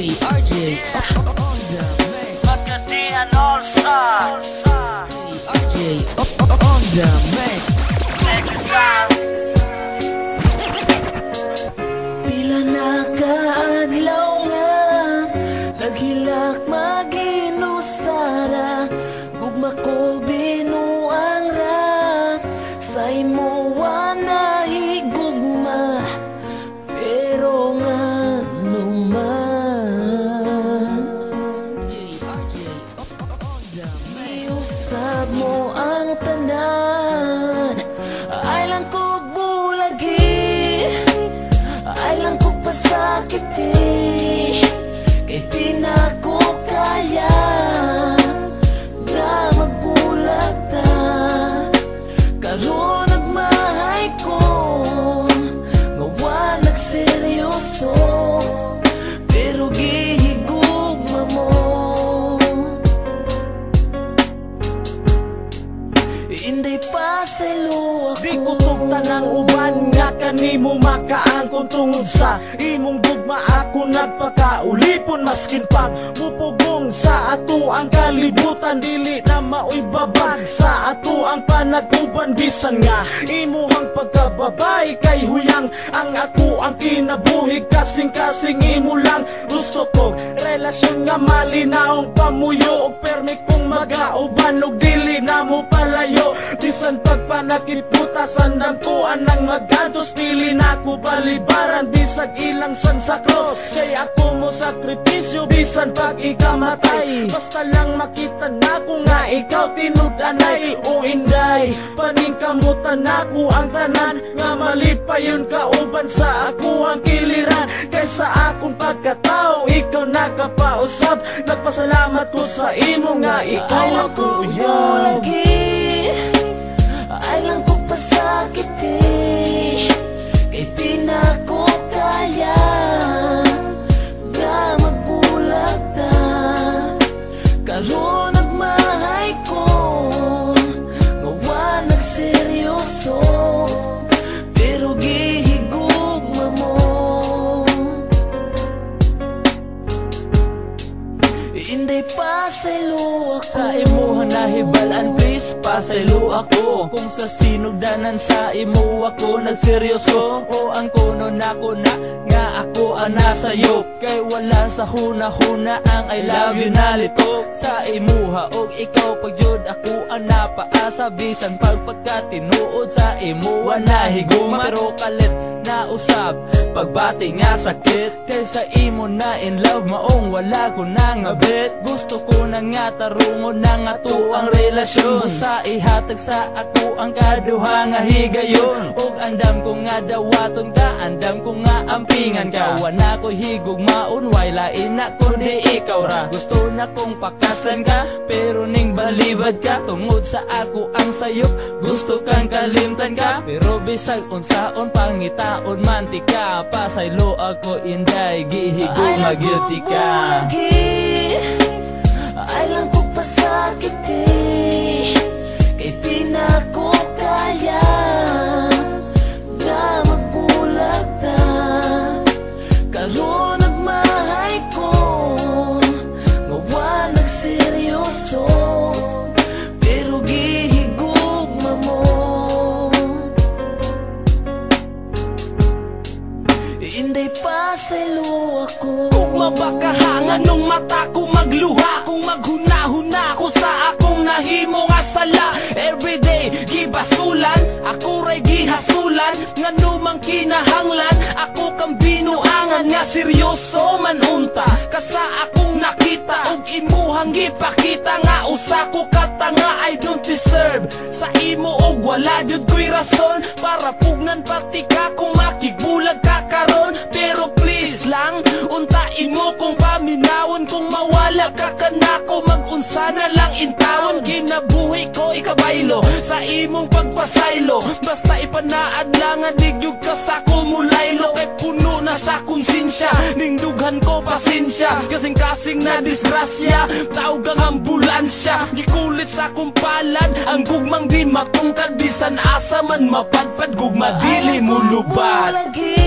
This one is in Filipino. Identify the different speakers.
Speaker 1: RJ on the mix.
Speaker 2: Magkadihan All-Star
Speaker 1: RJ on the mix.
Speaker 2: Check this out.
Speaker 3: Pila na kaadlaw nga naghilak maginusara, gugma ko binuang ra sa imo na higugma, pero nga naman
Speaker 1: RJ on the mix.
Speaker 3: iusab mo ang tanan, ay lang kog bulagi, ay lang kog pasakiti, kay di na ko kaya nga magbulag ta. Karon nagmahay ko nga wa nagseryoso, pero gihigugma mo. Inday pa sa ilo ako,
Speaker 2: Di ko tugtan ang uban nga kanimo makaangkon tungod sa imong gugma. Ako nagpakaulipon maskin pag mupugong sa ato ang kalibutan, dili na maoy babag sa ato ang panag-uban. Bisan nga imuhang pagkababay kay huyang ang ako ang kinabuhi, kasing-kasing imo lang gusto ko. Relasyon nga malinaong pamuyo og permi kong magauban og dili na mo palayo. Bisan pagpanakit butasan ng tuan ng magantos, pili na ko balibaran bisag ilang san sa cross. Kay ako mo sakripisyo bisan pag ikamatay, basta lang makita na ko nga ikaw tinud-anay. O inday paningkamutan ako ang tanan nga mali pa yun kauban sa ako ang kiliran. Kaysa akong pagkatao ikaw nakapausap, nagpasalamat ko sa imo nga ikaw
Speaker 3: ay lang
Speaker 2: ako
Speaker 3: kog
Speaker 2: yan.
Speaker 3: bulagi, ay lang kog pasakiti, kay di na ko kaya nga magbulag ta. Karon nagmahay ko nga wa nagseryoso, pero gihigugma mo. Inday pa sa ilo ako,
Speaker 2: Sa imo nahibalan please pasaylo ako, kung sa sinugdanan sa imo ako nagseryoso. O ang kuno nako na nga ako ang nasayop, kay wala sa huna-huna ang I love you na litok. Sa imuha og ikaw pagjud ako ang napaasa, bisan pagpagkatinuod sa imo nahiguma. Pero kalit na usab pagbati nga sakit, kay sa imo na in love maong wala ko na nga bet. Gusto ko na nga tarungon na nga to ang relasyon, sa ihatag sa ako ang kaduha nga higayon. Og andam ko nga dawaton ka, andam ko nga ampingan ka. Wana ko higugmaon, way lain na kundi ikaw ra. Gusto na kong pakaslan ka, pero ning balibad ka. Tungod sa ako ang sayop, gusto kang kalimtan ka. Pero bisag unsaon pangitaon mantika, pasaylo ako inday, gihigugma guilty ka.
Speaker 3: Ay lang kog pasakiti, kay di na ko kaya nga magbulag ta. Karon nagmahay ko nga wa nagseryoso, pero gihigugma mo. Inday pa sa ilo ako,
Speaker 2: Kung mabakahangan nung mata ko magluha, kung maghuna-huna ko sa akong nahimo nga sala. Everyday gibasulan, ako ray gihasulan, nga numang kinahanglan ako kang binuangan nga seryoso man unta. Kasa akong nakita og imuhang gipakita nga usa ko katanga I don't deserve sa imo, og wala jud ko'y rason para pugnan pati ka kung makigbulag ka karon. Pero please lang untain mo kung paminawon, kung mawala ka kanako mag-unsa na lang intawon. Ginabuhi ko ikabaylo sa imong pagpasaylo, basta ipanaad lang nga digyug ka sa kumulaylo. Kay puno na sa konsensya, ning dughan ko pasensya, kasing-kasing na disgrasya, tawag ang ambulansya. Gikulit sa kumpalan ang gugmang di matungkad, bisan asa man mapadpad gugma dili mo lubat.
Speaker 3: lagi